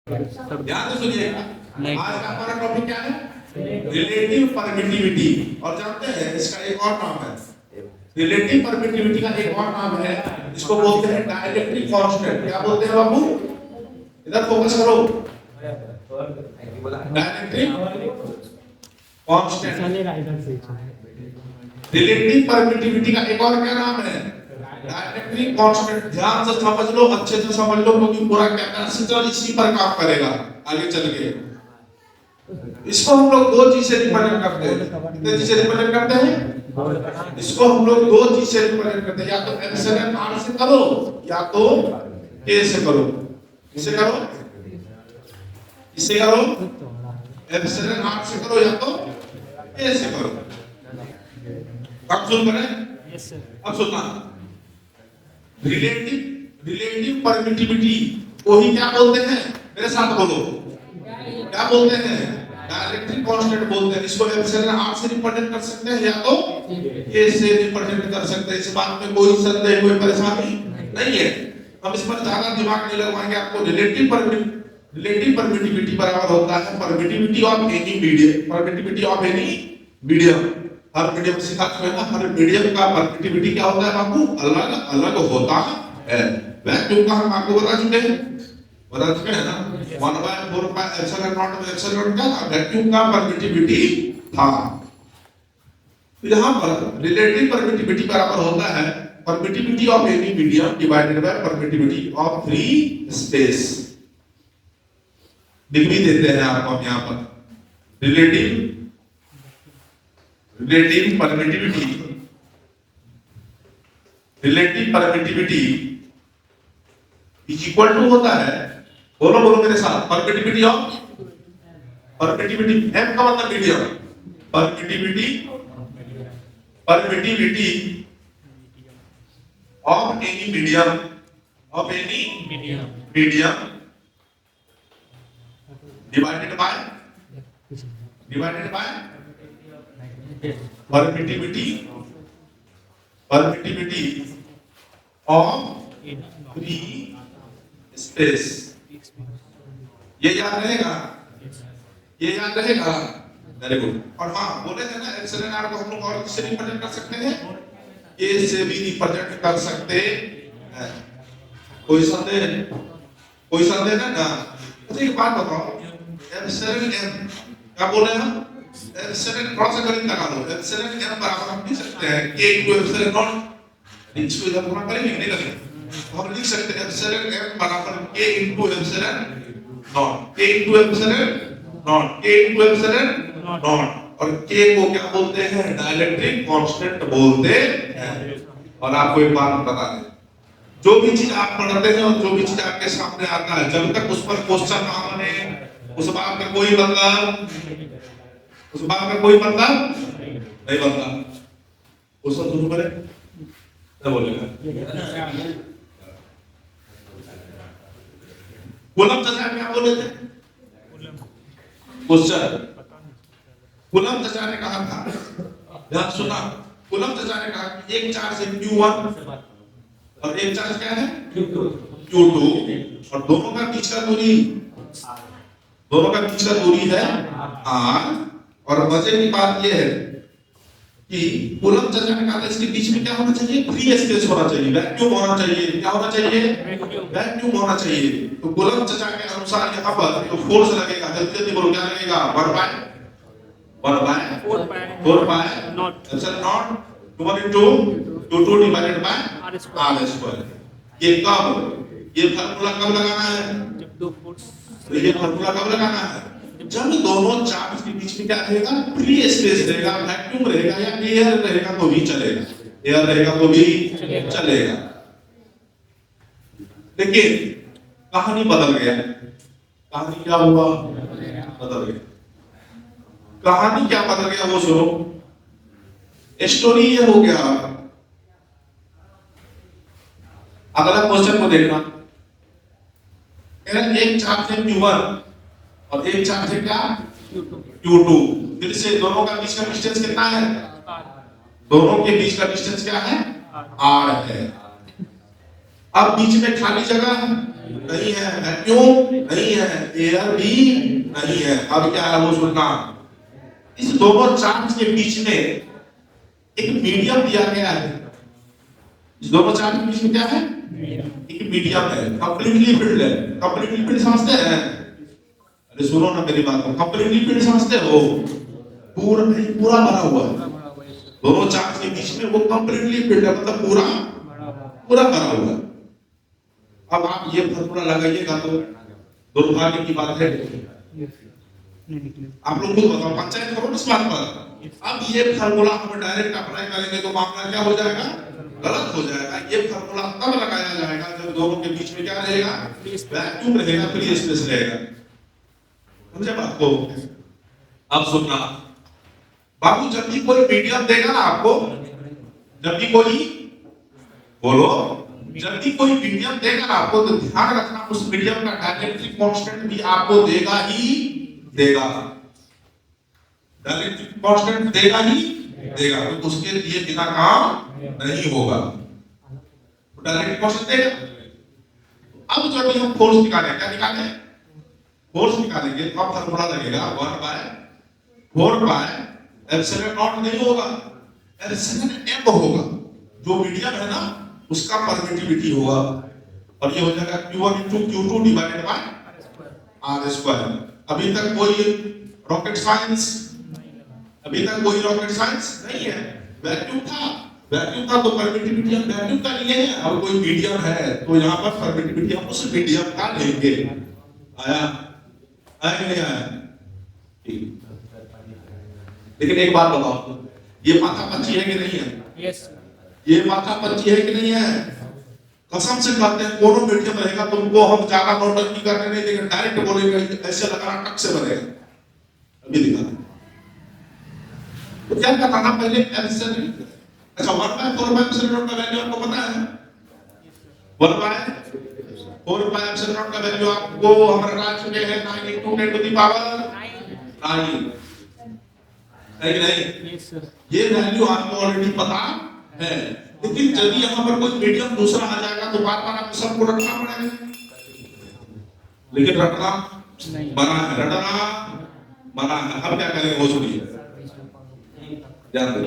ध्यान से सुनिएगा। आज का हमारा टॉपिक क्या है? Relative permittivity. और जानते हैं इसका एक और नाम है, रिलेटिव परमिटिविटी का एक और नाम है, इसको बोलते हैं डाइलेक्ट्रिक कांस्टेंट। क्या बोलते हैं बाबू? इधर फोकस करो। डाइलेक्ट्रिक कांस्टेंट, रिलेटिव परमिटिविटी का एक और क्या नाम है? Dielectric constant. ध्यान से समझ लो, अच्छे से समझ लो, क्योंकि पूरा कैपेसिटर इसी पर काम करेगा आगे चल के। इसको हम लोग दो चीज से रिप्रेजेंट करते हैं। कितने चीज से रिप्रेजेंट करते हैं? इसको हम लोग दो चीज से रिप्रेजेंट करते हैं, या तो एप्सिलॉन आर से करो या तो के से करो। किसे करो? इसे करो, एप्सिलॉन आर से करो या तो के से करो। अब सुन रहे हैं? Yes sir. अब सुनना, रिलेटिव परमिटिविटी को ही क्या बोलते हैं? मेरे साथ बोलो, क्या बोलते हैं? डाइलेक्ट्रिक कांस्टेंट बोलते हैं। इसको एप्सिलॉन आर से रिप्रेजेंट कर सकते हैं या तो के से रिप्रेजेंट कर सकते हैं। इस बात में कोई संदेह, कोई परेशानी नहीं है। हम इस पर ज्यादा दिमाग नहीं लगवाएंगे। आपको रिलेटिव परमिटिविटी बराबर होता है permittivity of any medium. Permittivity of any medium, her medium सिखा चुके हैं। हर मीडियम का परमिटिविटी क्या होता है बाबू? अलग अलग होता है। वैक्यूम का हम आपको बता चुके हैं ना, 1/4 पाई एप्सिलॉन नॉट एप्सिलॉन का वैक्यूम का परमिटिविटी था। यहां पर रिलेटिव परमिटिविटी बराबर होता है permittivity of any medium divided by permittivity of free space. Degree देते हैं आपको हम यहां पर। Relative permittivity is equal to होता है, बोलो बोलो मेरे साथ, परमिटिविटी एम का मतलब medium, permittivity of any medium divided by permittivity of free space. ये याद रहेगा? Very good. और हाँ, बोले थे ना एप्सिलॉन आर को हम लोग और किससे रिप्रेजेंट कर सकते हैं? ए से भी रिप्रेजेंट कर सकते हैं। कोई संदेह ना? अच्छा एक बात बताओ, एप्सिलॉन एम क्या बोले हम? एप्सिलॉन थोड़ा सा गणित लगा लो। एप्सिलॉन एम बराबर हम लिख सकते हैं के इनटू एप्सिलॉन नॉट। इसको इधर पूरा करेंगे, नहीं लगेगा। हम लिख सकते हैं एप्सिलॉन एम बराबर के इनटू एप्सिलॉन नॉट, और के को क्या बोलते हैं? डाइलेक्ट्रिक कांस्टेंट बोलते हैं। और आपको एक बात बता दें, जो भी चीज आप पढ़ते हैं और जो भी चीज आपके सामने आता है, जब तक उस पर क्वेश्चन ना बने, उस बात का कोई मतलब नहीं बनता। क्वेश्चन शुरू करें, क्या बोलेगा? कूलम चाचा क्या बोले थे? कूलम चाचा ने कहा था, ध्यान सुना, कूलम चाचा ने कहा कि एक चार्ज है Q1 और एक चार्ज क्या है Q2, और दोनों का बीच का दूरी है R। और मजे की बात यह है कि कूलम चाचा ने कहा था इसके बीच में क्या होना चाहिए? फ्री स्पेस होना चाहिए, वैक्यूम होना चाहिए। क्या होना चाहिए? वैक्यूम होना चाहिए। तो कूलम चाचा के अनुसार यहाँ पर तो फोर्स लगेगा, जल्दी बोलो क्या लगेगा? 1/4 pi nought epsilon nought 1 into 2 divided by r square. ये फार्मूला कब लगाना है? ये फार्मूला कब लगाना है? जब दोनों चार्ज के बीच में क्या रहेगा? फ्री स्पेस रहेगा, वैक्यूम रहेगा, या एयर रहेगा तो भी चलेगा, लेकिन कहानी बदल गया। कहानी क्या हुआ? बदल गया। कहानी क्या बदल गया वो सुनो। स्टोरी ये हो गया, अगला क्वेश्चन को देखना। एक चार्ज है Q1 और एक चार्ज है क्या? Q2। फिर से दोनों का बीच का डिस्टेंस कितना है? दोनों के बीच का डिस्टेंस क्या है? R है। अब बीच में खाली जगह है, नहीं है, वैक्यूम नहीं है, एयर भी नहीं है। अब क्या है वो सुनना, इस दोनों चार्ज के बीच में एक मीडियम दिया गया है। इस दोनों चार्ज के बीच में क्या है, एक मीडियम है, कंप्लीटली फिल्ड है। कंप्लीटली फिल्ड समझते हैं? अरे सुनो ना मेरी बात को, कंप्लीटली फिल्ड समझते हो? पूरा पूरा भरा हुआ है, दोनों चार्ज के बीच में वो कंप्लीटली फिल्ड है, मतलब पूरा पूरा भरा हुआ है। अब आप ये फॉर्मूला लगाइएगा तो दुर्भाग्य की बात है, आप लोग खुद बताओ, पंचायत करो इस बात पर। अब ये फॉर्मूला हम डायरेक्ट अप्लाई करेंगे तो मामला क्या हो जाएगा, गलत हो जाएगा। ये फॉर्मूला तब लगाया जाएगा जब दोनों के बीच में क्या रहेगा, वैक्यूम रहेगा, फ्री स्पेस रहेगा। समझे बात को? अब सुनना बाबू, जब भी कोई मीडियम देगा ना आपको, जब भी कोई बोलो, जब भी कोई मीडियम देगा ना आपको, तो ध्यान रखना उस मीडियम का डायरेक्ट्रिक कांस्टेंट भी आपको देगा ही देगा। डायरेक्ट्रिक कांस्टेंट देगा ही देगा, तो उसके लिए बिना काम नहीं होगा, डायरेक्ट्रिक कांस्टेंट देगा। अब जब हम फोर्स निकालेंगे, क्या निकालेंगे, फोर्स निकालेंगे, तो अब फॉर्मूला लगेगा 1/4 पाई एप्सिलॉन नॉट नहीं होगा, एप्सिलॉन m होगा। जो मीडियम है ना उसका परमिटिविटी होगा, और ये हो जाएगा Q1 * Q2 divided by r²। अभी तक कोई रॉकेट साइंस, अभी तक कोई रॉकेट साइंस नहीं है। वैक्यूम था तो परमिटिविटी हम वैक्यूम का लिए हैं। अब कोई मीडियम है तो यहाँ पर परमिटिविटी हम उस मीडियम का लेंगे। आया नहीं आया? लेकिन एक बात बताओ, ये माथा पच्ची है कि नहीं है? यस। ये माथा पच्ची है कि नहीं है? कसम से कहते हैं कोनो मीडियम रहेगा तुमको हम ज्यादा नोटंकी करने नहीं देंगे, डायरेक्ट बोलेंगे ऐसे लगाना टक से बनेगा। अभी दिखा तो क्या बताना पहले एप्सिलॉन। अच्छा 1/4 पाई एप्सिलॉन का वैल्यू आपको पता है? 1/4 पाई एप्सिलॉन का वैल्यू आपको हम लगा चुके हैं 9 × 10⁹ है कि नहीं? Yes sir. ये वैल्यू आपको ऑलरेडी पता है, लेकिन जब यहाँ पर कोई मीडियम दूसरा आ जाएगा तो बार बार आपको सबको रखना पड़ेगा। लेकिन रखना मना है, रटना मना है। अब क्या करेंगे वो सुनिए, ध्यान दो।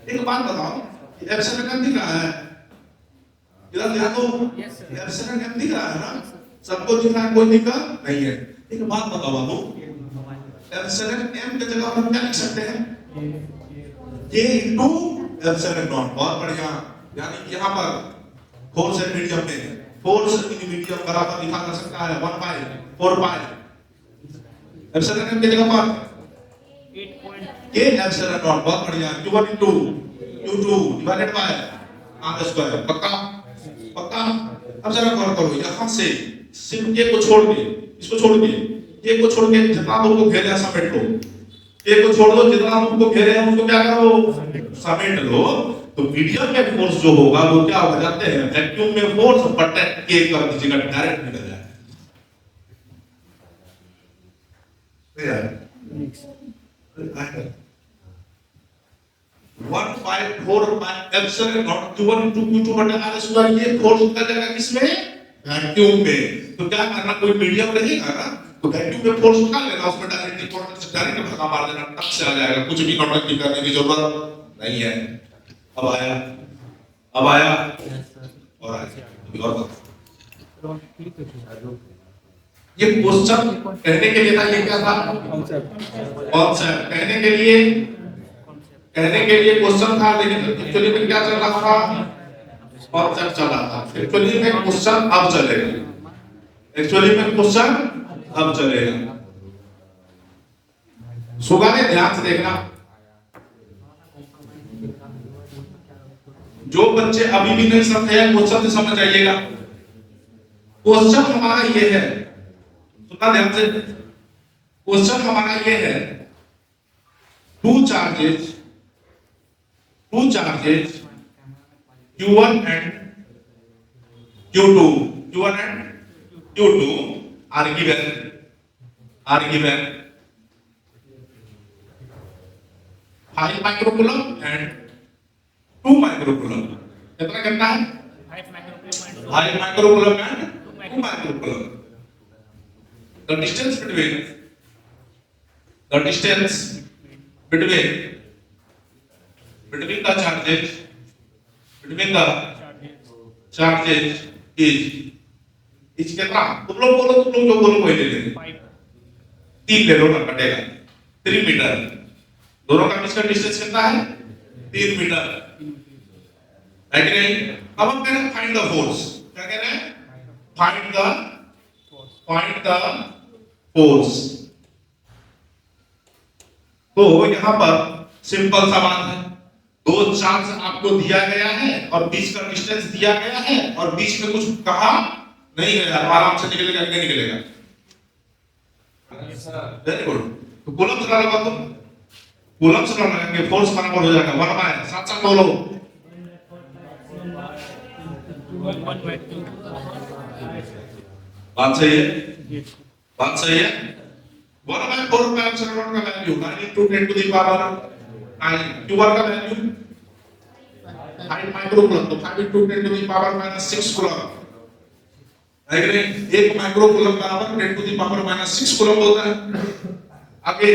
एक बात बताओ, एप्सिलॉन m दिख रहा है इधर, ध्यान दो। एप्सिलॉन m दिख रहा है ना, सबको दिख रहा है, कोई दिक्कत नहीं है। एक बात बताओ बाबू, एप्सिलॉन m की जगह हम क्या लिख सकते हैं, k * एप्सिलॉन नॉट। बहुत बढ़िया, यानी कि यहाँ पर फोर्स एंड मीडियम में फोर्स इन मीडियम बराबर लिखा जा सकता है 1/4 पाई एप्सिलॉन m की जगह पर k एप्सिलॉन नॉट। बहुत बढ़िया, Q1 * Q2 divided by r²। पक्का पक्का? अब जरा गौर करो, यहाँ से सिर्फ k को छोड़ के, इसको छोड़ के, k को छोड़ के जितना उनको घेरे हैं समेट लो। k को छोड़ दो, जितना उनको घेरे हैं उनको क्या करो, समेट लो। तो मीडियम में फोर्स जो होगा वो क्या हो जाते हैं, वैक्यूम में फोर्स बटा k कर दीजिएगा, डायरेक्ट निकल जाएगा। 1/4 pi epsilon not Q1 * Q2 बटा r²। ये फोर्स निकल जाएगा किसमें, वैक्यूम में। तो क्या करना, कोई मीडियम रहेगा ना तो वैक्यूम में फोर्स निकाल लेना, उसमें डायरेक्ट भगा मार देना, टक से आ जाएगा, कुछ भी नोटंकी करने की जरूरत नहीं है। अब आया और आया ये क्वेश्चन कहने के लिए था, ये क्या था, कॉन्सेप्ट कहने के लिए क्वेश्चन था, लेकिन एक्चुअली में क्या चल रहा था, कॉन्सेप्ट चल रहा था। एक्चुअली में क्वेश्चन अब चलेगा, एक्चुअली में क्वेश्चन अब चलेगा। सुबह में ध्यान से देखना, जो बच्चे अभी भी नहीं समझे हैं क्वेश्चन से समझ आइएगा। क्वेश्चन हमारा ये है, सुनना ध्यान से, क्वेश्चन हमारा ये है, two charges Q1 and Q2 are given 5 microcoulomb and 2 microcoulomb. कितना करना है, 5 microcoulomb 5 microcoulomb and 2 microcoulomb. The distance between the charges is कितना? तुम लोग जो बोलो वही ले लेंगे। 3 ले लो ना, कटेगा 3 मीटर। दोनों का बीच का डिस्टेंस कितना है? 3 मीटर है कि नहीं? अब हम कह रहे हैं फाइंड द फोर्स। क्या कह रहे हैं? Find the force. तो यहां पर सिंपल सा बात है, दो चार्ज आपको दिया गया है और बीच का डिस्टेंस दिया गया है और बीच में कुछ कहा नहीं गया, आराम से निकलेगा कि नहीं निकलेगा? Very good. तो कूलम्ब लगा लो, तुम कूलम्ब से लगाएंगे, फोर्स बराबर हो जाएगा 1 बाय, साथ साथ बोलो, बात सही है? बात सही है। 1 बाय 4 का एप्सिलॉन का value 9 into 10 to the power 9, q1 का वैल्यू 5 माइक्रोकूलम्ब, तो 5 into 10 to the power -6 coulomb है कि नहीं? 1 माइक्रोकूलम्ब बराबर 10 to the power -6 कूलम्ब होता है। आगे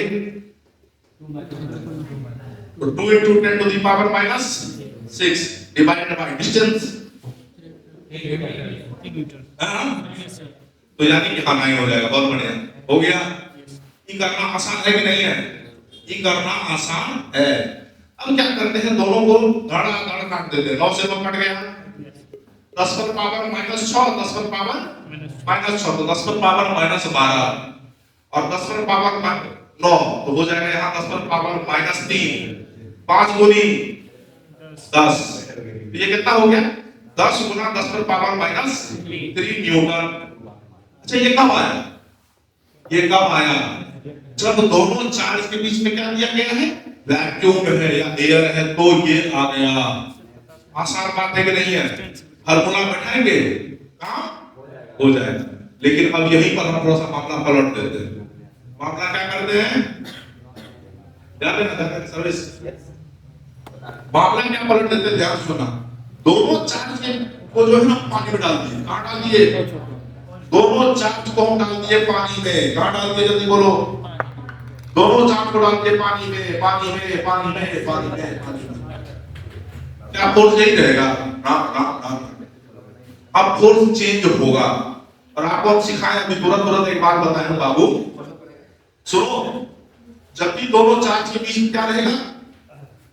2 into 10 to the power -6 divided by distance, तो यानी कि हाँ 9 हो जाएगा। बहुत बढ़िया, हो गया। ये करना आसान है कि नहीं है? ये करना आसान है। अब क्या करते हैं, दोनों को धड़ा काट देते हैं। 9 से 9 कट गया, 10 पर पावर -6, 10 पर पावर -6, तो 10 पर पावर -12 और 10 पर पावर 9, तो हो जाएगा यहाँ 10 पर पावर -3, 5 गुनी 10, तो ये कितना हो गया? 10 गुना 10 पर पावर -3 न्यूटन। अच्छा, ये कब आया? ये कब आया? जब दोनों चार्ज के बीच में क्या दिया गया है? वैक्यूम है या एयर है, तो ये आ गया। आसान बात है कि नहीं है? फार्मूला बैठाएंगे, काम हो जाएगा। लेकिन अब यहीं पर हम थोड़ा सा मामला पलट देते हैं। मामला क्या करते हैं? याद है ना सर्विस? मामला क्या पलट देते हैं? ध्यान सुना। दोनों चार्ज को जो है ना पानी में डाल दिए। कहाँ डाल दिए? दोनों चार्ज को हम डाल दिए पानी में। कहाँ डाल दिए? जल्दी बोलो। दोनों चार्ज को डाल दिए पानी में। क्या फोर्स यही रहेगा? अब फोर्स चेंज होगा। और आपको हम सिखाएं, अभी तुरंत एक बात बताएं बाबू, सुनो। जब भी दोनों चार्ज के बीच में क्या रहेगा?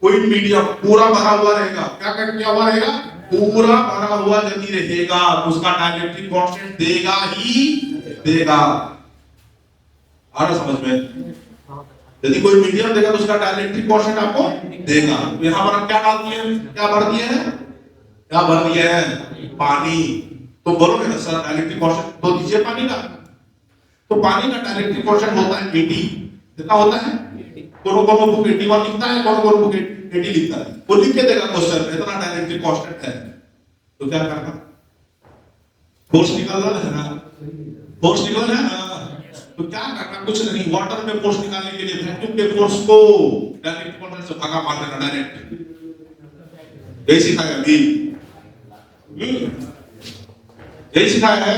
कोई मीडियम पूरा भरा हुआ रहेगा। क्या किया हुआ रहेगा? पूरा भरा हुआ यदि रहेगा, उसका डाइलेक्ट्रिक कांस्टेंट देगा ही देगा। आ रहा समझ में? यदि कोई मीडियम देगा तो उसका डाइलेक्ट्रिक कांस्टेंट आपको देगा। तो यहां पर हम क्या डाल दिए हैं? क्या भर दिए हैं? पानी। तो बोलोगे ना सर डाइलेक्ट्रिक कांस्टेंट तो दीजिए पानी का। तो पानी का डाइलेक्ट्रिक कांस्टेंट होता है 80। कितना होता है? कौन बुक 81 लिखता है, कौन बुक 80 लिखता है। वो लिख के देगा क्वेश्चन में इतना डाइलेक्ट्रिक कांस्टेंट है। तो क्या करना? फोर्स निकालना है ना? फोर्स निकालना है ना? तो क्या करना? कुछ नहीं। वाटर में फोर्स निकालने के लिए वैक्यूम के फोर्स को डायरेक्ट कांस्टेंट से भागा मार देना डायरेक्ट। यही सिखाया अभी, यही सिखाया है।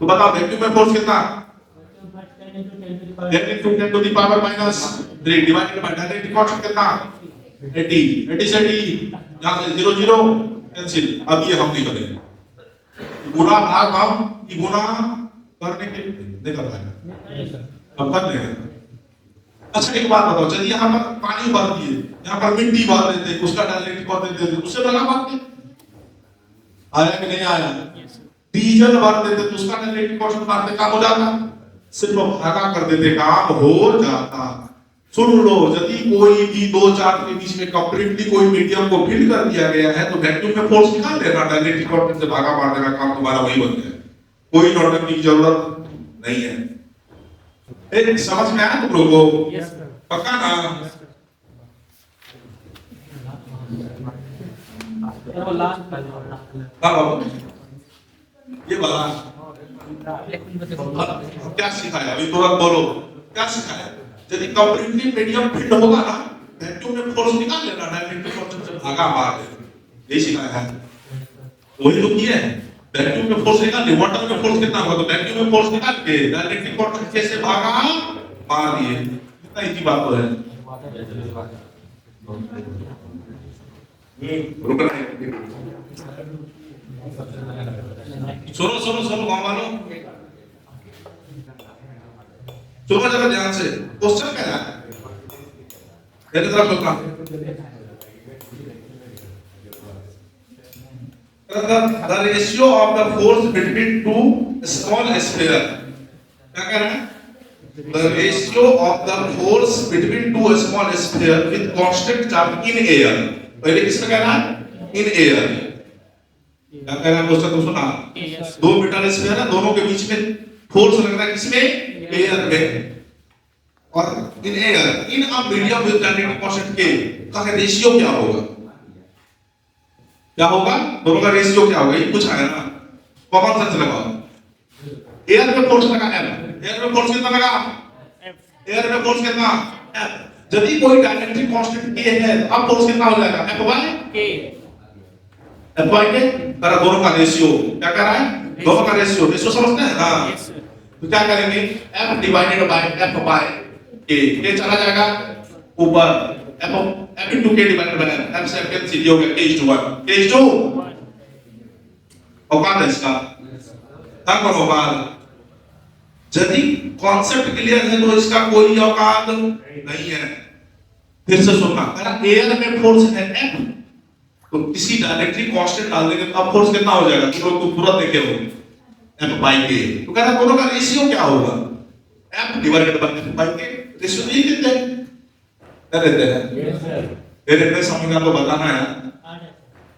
तो बताओ वैक्यूम में फोर्स कितना? 10 into 10 to the power -3 divided by direct constant कितना? 80 से 80 यहां से 0 0 कैंसिल। अब ये हम नहीं करेंगे। गुणा भाग हम गुणा करने के निकल आएगा। अब कर लेंगे। अच्छा एक बात बताओ, यदि यहाँ पर पानी भर दिए, यहाँ पर मिट्टी भर देते, उसका डायरेक्ट कांस्टेंट दे देते, उससे बड़ा बात नहीं आया कि नहीं आया? डीजल भर देते तो उसका डायरेक्ट कांस्टेंट मारते काम हो जाता। सिर्फ भागा कर देते काम हो जाता। सुन लो, यदि कोई भी दो चार्ज के बीच में कंप्लीटली कोई मीडियम को फिल कर दिया गया है तो वैक्यूम में फोर्स निकाल देना, डायरेक्ट कांस्टेंट से भागा मार देना, काम तुम्हारा वही बन गया। कोई नॉर्टन की जरूरत नहीं है। समझ में आया तुम लोगों को? पक्का ना? ये वाला क्या सिखाया? अभी तुरंत बोलो, क्या सिखाया? यदि कंप्लीटली मीडियम फिट होगा ना, वैक्यूम में फोर्स निकाल लेना, डायरेक्ट कांस्टेंट से भागा मार देना। यही सिखाया है। वही तो किया है। वैक्यूम में फोर्स निकाल के, वाटर में फोर्स कितना होगा, तो वैक्यूम में फोर्स निकाल के डायरेक्टली कांस्टेंट कैसे भागा, मार दिए। कितना इजी बात तो है। रुक रहा है। सुनो सुनो सुनो गाँव वालों, सुनो जरा ध्यान से। क्वेश्चन क्या है, मेरे तरफ सुनना। The ratio of the force between two small sphere, क्या कह रहा है? The ratio of the force between two small sphere with constant charge in air. पहले किसमें कह रहा है? In air. क्या कह रहा है क्वेश्चन तो सुना। दो मेटल स्फीयर है, दोनों के बीच में फोर्स लग रहा है किसमें? एयर में। और in air in a medium with direct constant के का रेशियो क्या होगा? क्या होगा? दोनों का रेशियो क्या होगा? ये पूछा है ना, कॉमन सेंस लगाओ। एयर में फोर्स लगा F, एयर में फोर्स कितना लगा? एयर में फोर्स कितना? F। यदि कोई डायरेक्ट कांस्टेंट K है, अब फोर्स कितना हो जाएगा? F by K। F by K तेरा दोनों का रेशियो क्या कर रहा है? दोनों का रेशियो, रेशियो समझते हैं ना? तो क्या करेंगे? F divided by F by K, K चला जाएगा ऊपर, F into K divided by F, F से F कैंसिल हो गया, K/1, K/2 औकात है इसका। तब औकात, यदि कॉन्सेप्ट क्लियर है तो इसका कोई औकात नहीं है। फिर से सुनना, अगर एयर में फोर्स है F, तो किसी डायरेक्टली कांस्टेंट डाल देंगे तो अब फोर्स कितना हो जाएगा? तो लोग तुरंत देखे हो, F बाय K। तो कह रहा दोनों का रेशियो क्या होगा? F divided by F by K। Ratio तो ये देते हैं, क्या देते हैं? ये देते हैं, समझ में आपको बताना है,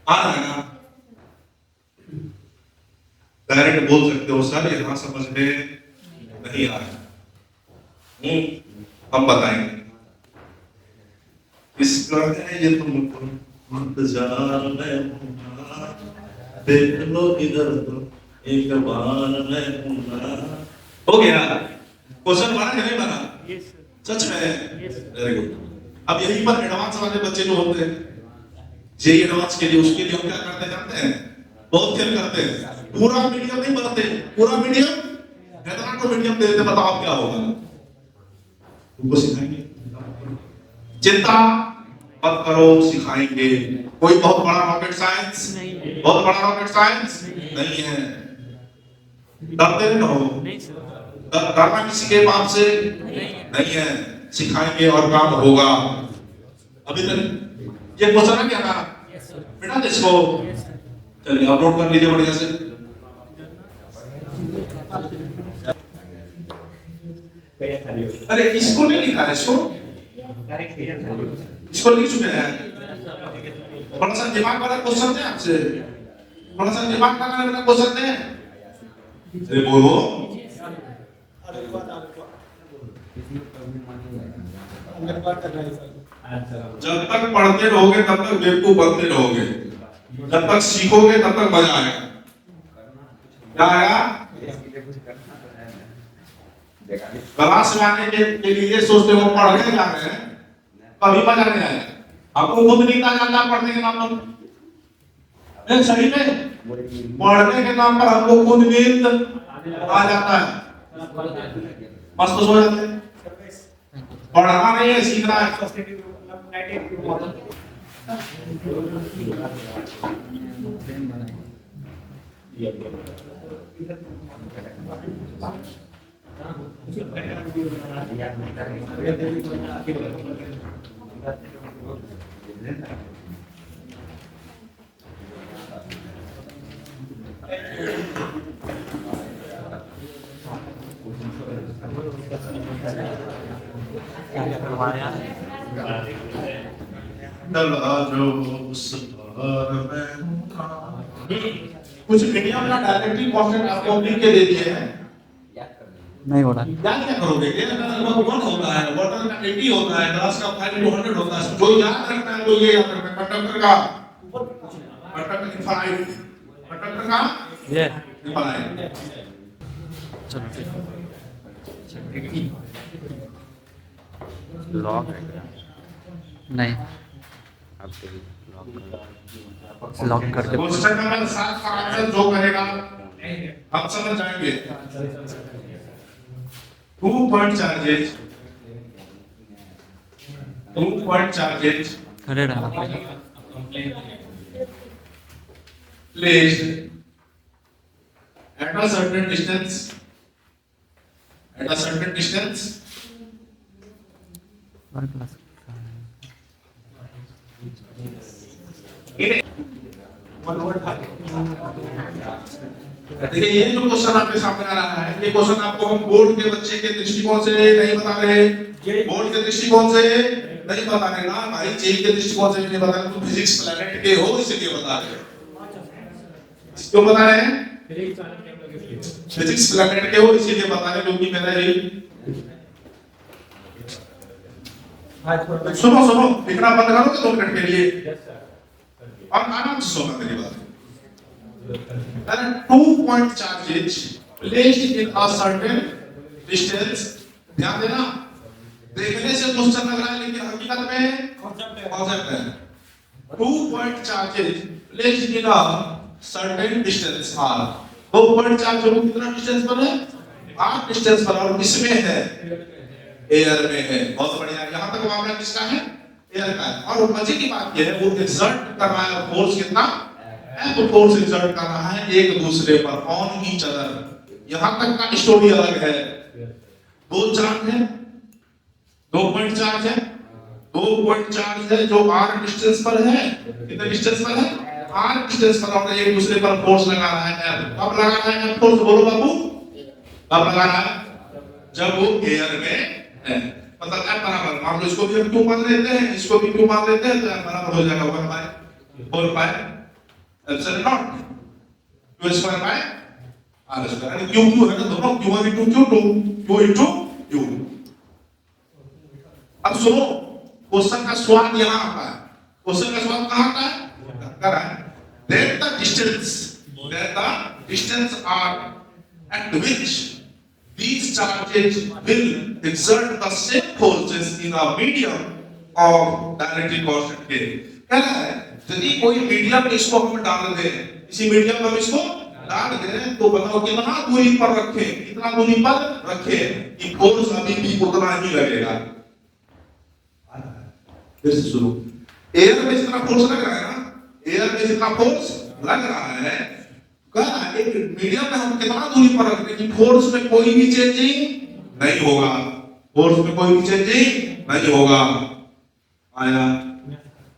आ रहा है ना? डायरेक्ट बोल सकते हो सर यहाँ समझ में नहीं आ रहा, हम बताएंगे। इसका है ये तुमको इंतजार में, देख लो इधर तो एक बार मैं हो गया। क्वेश्चन बना कि नहीं बना? सच में? Very good. अब यही पर एडवांस वाले बच्चे जो होते हैं, जेई एडवांस के लिए, उसके लिए हम क्या करते हैं जानते हैं? बहुत खेल करते हैं। पूरा मीडियम नहीं बनाते, पूरा मीडियम इतना को मीडियम दे देते, बताओ क्या होगा? तुमको सिखाएंगे, चिंता मत करो, सिखाएंगे। कोई बहुत बड़ा रॉकेट साइंस, बहुत बड़ा रॉकेट साइंस नहीं है। डरते न हो, डरना किसी के बाप से नहीं है, सिखाएंगे और काम होगा। अभी तक ये क्वेश्चन है क्या ना बेटा? इसको चलिए अपलोड कर लीजिए बढ़िया से। अरे इसको नहीं लिखा है, इसको लिख चुके हैं। थोड़ा सा दिमाग वाला क्वेश्चन है आपसे, थोड़ा सा दिमाग वाला क्वेश्चन है। अरे बोलो, जब तक पढ़ते रहोगे तब तक बेवकूफ बनते रहोगे, जब तक सीखोगे तब तक मजा आएगा। क्या आएगा? क्लास में आने के लिए सोचते हो पढ़ने जा रहे हैं, कभी मजा नहीं आएगा। आपको खुद नहीं जानना पढ़ने के नाम पर, सही में पढ़ने के नाम पर हमको खुद नींद आ जाता है, मस्त सो जाते हैं। पढ़ना नहीं है, सीखना है। कुछ मीडियम का डायरेक्टली कांस्टेंट आपको लिख के दे दिए हैं, नहीं हो रहा। क्या करोगे? ये लगभग 1 होता है, वाटर का 80 होता है, ग्लास का 5 to 100 होता है। जो याद रखना है वो ये याद रखना है। कंडक्टर का इनफाइनाइट, कंडक्टर का ये इनफाइनाइट। लॉक है क्या? नहीं लॉक कर दे। क्वेश्चन नंबर 7 का आंसर जो करेगा हम समझ जाएंगे। 2 point charges खड़े रहना placed at a certain distance one plus देखिए ये जो क्वेश्चन आपके सामने आ रहा है, ये क्वेश्चन आपको हम बोर्ड के बच्चे के दृष्टिकोण से नहीं बता रहे, बोर्ड के दृष्टिकोण से नहीं बता रहे ना भाई, जेई के दृष्टिकोण से नहीं बता रहे, तुम फिजिक्स प्लैनेट के हो इसलिए बता रहे हो। क्यों बता रहे हैं? फिजिक्स प्लैनेट के हो इसीलिए बता रहे हैं, क्योंकि मेरा ये सुनो लिखना बंद करो 2 मिनट के लिए और आराम से सुनो मेरी बात। 2 point charges placed in a certain distance, ध्यान देना, देखने से क्वेश्चन लग रहा है लेकिन हकीकत में कॉन्सेप्ट है। 2 point charges placed in a certain distance are, 2 point charge जो कितना डिस्टेंस पर है? r डिस्टेंस पर, और किसमें है? एयर में है। बहुत बढ़िया, यहां तक मामला किसका है? एयर का है। और मजे की बात यह है वो एक्सर्ट कर रहा है फोर्स कितना? F फोर्स एक्सर्ट कर रहा है एक दूसरे पर, ऑन ईच अदर। यहां तक का स्टोरी अलग है। 2 चार्ज है, 2 पॉइंट चार्ज है, 2 पॉइंट चार्ज है जो r डिस्टेंस पर है। कितने डिस्टेंस पर है? r डिस्टेंस पर, और एक दूसरे पर फोर्स लगा रहा है F। कब लगा रहा है F फोर्स? बोलो बाबू, कब लगा रहा है? जब वो एयर में है। मतलब F बराबर, मान लो इसको भी हम क्यों मान लेते हैं, इसको भी क्यों मान लेते हैं, तो F बराबर हो जाएगा 1/4 pi epsilon naught q square bye r square. यानी q है ना, दोनों q1 into q2, q into q। अब सुनो, क्वेश्चन का स्वाद यहां आता है। क्वेश्चन का स्वाद कहां आता है? कर रहा है that the distance are at which these charges will exert the same forces in a medium of dielectric constant K। कह रहा है यदि कोई मीडियम में इसको हम डाल दें, इसी मीडियम में हम इसको डाल दें, तो बताओ कितना दूरी पर रखें, कितना दूरी पर रखें कि फोर्स अभी भी उतना ही लगेगा। फिर से सुनो, एयर में जितना फोर्स लग रहा है ना, एयर में जितना फोर्स लग रहा है, कहा एक मीडियम में हम कितना दूरी पर रखते हैं कि फोर्स में कोई भी चेंजिंग नहीं होगा, फोर्स में कोई भी चेंजिंग नहीं होगा।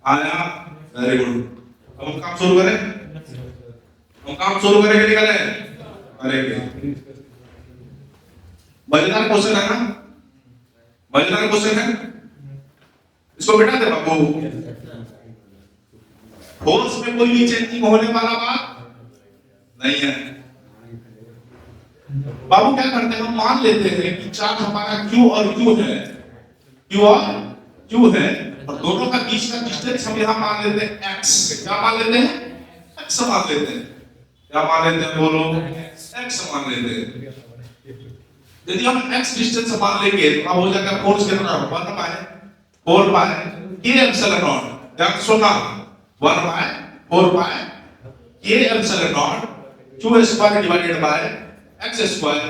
आया वेरी गुड। अब हम काम शुरू करें, कि नहीं करेंगे? मजेदार क्वेश्चन है ना, मजेदार क्वेश्चन है, इसको बेटा दे बाबू। फोर्स में कोई भी चेंजिंग होने वाला बात नहीं है। बाबू क्या करते हैं, हम मान लेते हैं कि चार्ज हमारा Q और Q है, और दोनों का बीच का डिस्टेंस हम यहां मान लेते हैं x। क्या मान लेते हैं? x मान लेते हैं। क्या मान लेते हैं? बोलो, x मान लेते हैं। यदि हम x डिस्टेंस मान लेंगे तो अब हो जाएगा फोर्स कितना? 1/4 पाई k एप्सिलॉन नॉट। ध्यान सुनना, 1/4 पाई k epsilon naught q square divided bye x square.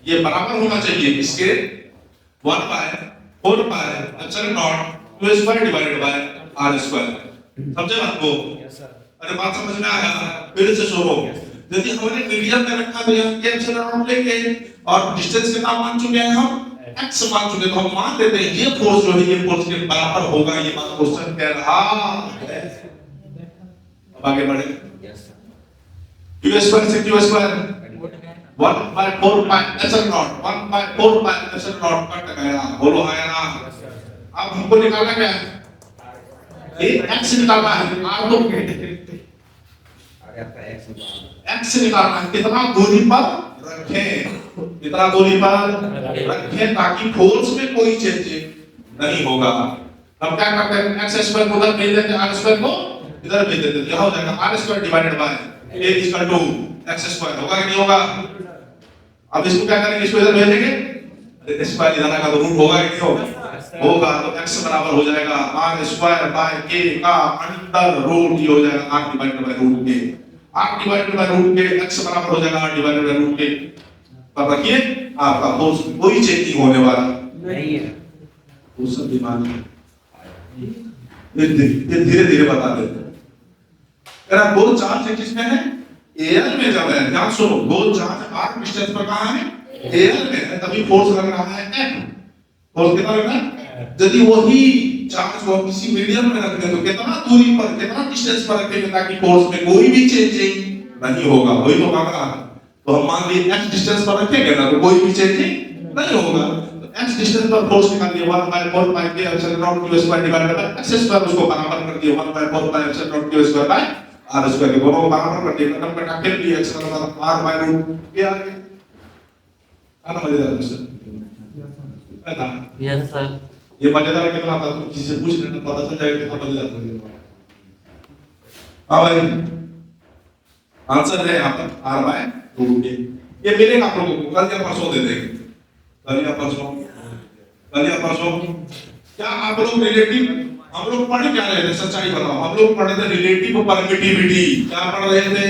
ये बराबर होना चाहिए इसके 1/4 pi epsilon naught q square divided by r square. समझे बात को? अरे बात समझ में आया? फिर से सुनो, यदि हमने मीडियम में रखा तो हम k एप्सिलॉन नॉट लेंगे, और डिस्टेंस कितना मान चुके हैं हम? x मान चुके, तो हम मान लेते हैं ये फोर्स जो है ये फोर्स के बराबर होगा। ये बात क्वेश्चन कह रहा है। अब आगे बढ़े, q स्क्वायर से q square 1/4 pi epsilon not, 1/4 pi epsilon not cut गया। बोलो आया ना? अब हमको निकालना क्या है? ये x निकालना है, r तो x निकालना है। कितना दूरी पर रखें, कितना दूरी पर रखें ताकि फोर्स में कोई चेंज नहीं होगा। हम क्या करते हैं, x स्क्वायर को उधर भेज देते हैं, r स्क्वायर को इधर भेज देते हैं। क्या हो जाएगा? r square divided by a equal to x square. होगा कि नहीं होगा? अब इसको क्या करेंगे, इसको इधर भेजेंगे, अरे स्क्वायर इधर आएगा तो रूट होगा कि नहीं होगा? होगा तो x बराबर हो जाएगा r स्क्वायर बाय k का अंडर रूट, ये हो जाएगा r divided by root k, r divided by root k, x बराबर हो जाएगा r divided by root k। पर रखिए आपका फोर्स कोई चेंज नहीं होने वाला नहीं है। वो सब दिमाग में ये धीरे धीरे बता देते हैं। अगर दो चार्ज एक किसमें है एल में, जब है ध्यान सुनो, दो चार्ज r डिस्टेंस पर कहां है एल में है, तभी फोर्स लग रहा है f। फोर्स कितना लग रहा है? यदि वही चार्ज को किसी मीडियम में रख दे तो कितना दूरी पर, कितना डिस्टेंस पर रखेंगे ताकि फोर्स में कोई भी चेंजिंग नहीं होगा, वही तो मांग रहा है। तो हम मान लीजिए x डिस्टेंस पर रखेंगे ना तो कोई भी चेंजिंग नहीं होगा। तो x डिस्टेंस पर फोर्स निकाल दिया 1/4 पाई k epsilon naught q square divided bye x square, उसको बराबर कर दिया 1/4 pi epsilon naught q square bye r square, के दोनों को बराबर कर दिया, खत्म करना फिर भी x बराबर r बाय रूट k आ गया। आना मजेदार क्वेश्चन है ना? Yes sir. ये मजेदार कितना था तो किसी से पूछ लेना, पता चल जाएगा कितना मजेदार था। हाँ भाई आंसर है यहाँ पर r बाय रूट k। ये मिलेगा आप लोगों को कल या परसों दे देंगे, कल या परसों, कल या परसों। क्या आप लोग रिलेटिव, हम लोग पढ़ क्या रहे थे, सच्चाई बताओ, हम लोग पढ़ रहे थे रिलेटिव परमिटिविटी। क्या पढ़ रहे थे?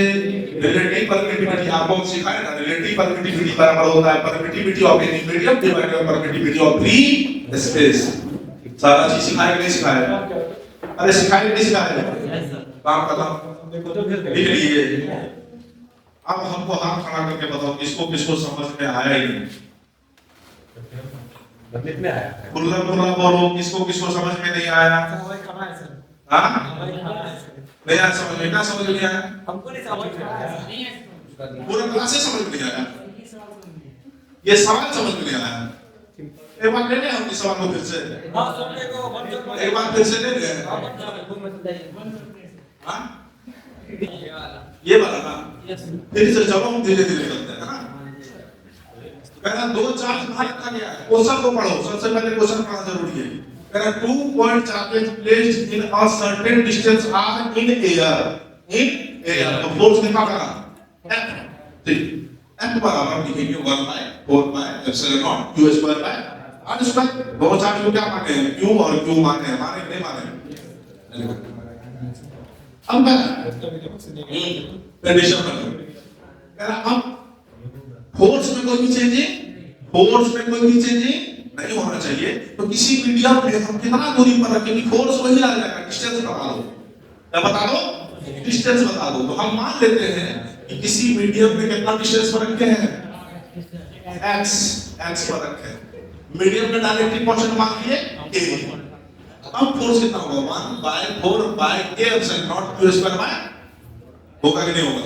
Relative permittivity. आपको सिखाया ना, रिलेटिव परमिटिविटी बराबर होता है permittivity of any medium divided by permittivity of free space. सारा चीज सिखाया कि नहीं सिखाया? अरे सिखाया नहीं सिखाया? Yes sir. काम खत्म, लिख लिए। अब हमको हाथ खड़ा करके बताओ किसको किसको समझ में आया ही नहीं। में आया है। खुला खुला बोलो किसको किसको समझ में नहीं आया? हाँ नहीं आया समझ में, क्या समझ में नहीं आया? हमको नहीं समझ में आया। पूरा क्लास से समझ में नहीं आया, ये सवाल समझ में नहीं आया। एक बार ले ले हम इस सवाल को फिर से, हाँ सुनने को बंद कर, एक बार फिर से ले ले। हाँ ये वाला ना, फिर से चलो हम धीरे धीरे करते हैं ना। कहना दो चार्ज कहाँ रखा गया है, क्वेश्चन को पढ़ो, सबसे पहले क्वेश्चन पढ़ना जरूरी है। कहना 2 point charges placed in a certain distance are in air, तो फोर्स कितना लगा F, ठीक, F बराबर लिखेंगे 1/4 pi epsilon naught q square bye r square. दो चार्ज को क्या माने हैं, q और q माने हैं, माने नहीं माने? अब कंडीशन कहना अब फोर्स में कोई भी चेंजिंग, फोर्स में कोई भी चेंजिंग नहीं होना चाहिए। तो किसी मीडियम में हम कितना दूरी पर रखेंगे, फोर्स वही आ जाएगा, डिस्टेंस बता दो। क्या बता दो? डिस्टेंस बता दो। तो हम मान लेते हैं कि किसी मीडियम में कितना डिस्टेंस पर रखे हैं, x पर रखे हैं। मीडियम का डायरेक्टली कांस्टेंट मान लिए k। अब फोर्स कितना होगा 1/4 by k epsilon naught q square by, होगा कि नहीं होगा?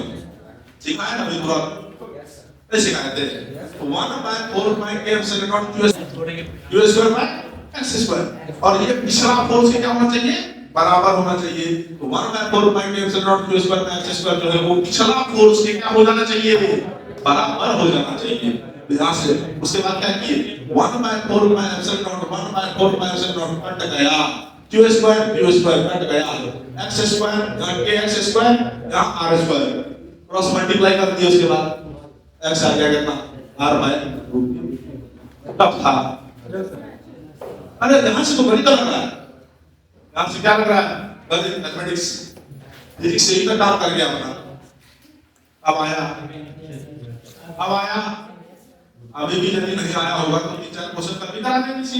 सिखाया ना पूरा, नहीं सिखाए थे? 1/4 by k epsilon naught q square by x square. और ये पिछला फोर्स क्या होना चाहिए, बराबर होना चाहिए। तो 1/4 by k epsilon naught q square by x square जो है वो पिछला फोर्स के क्या हो जाना चाहिए, बराबर हो जाना चाहिए। यहाँ से उसके बाद क्या किए 1/4 by epsilon not, 1/4 by epsilon not cut गया, q स्क्वायर कट गया, x square k x square यहाँ r स्क्वायर क्रॉस मल्टीप्लाई कर दिया, उसके बाद x आ गया कितना r बाय रूट। तब था अरे यहाँ से तो गणित लग रहा है, यहाँ से क्या लग रहा है, गणित मैथमेटिक्स फिजिक्स से ही तो काम कर गया अपना। अब आया अभी भी यदि नहीं आया होगा तो 3-4 क्वेश्चन कर भी करा देंगे किसी।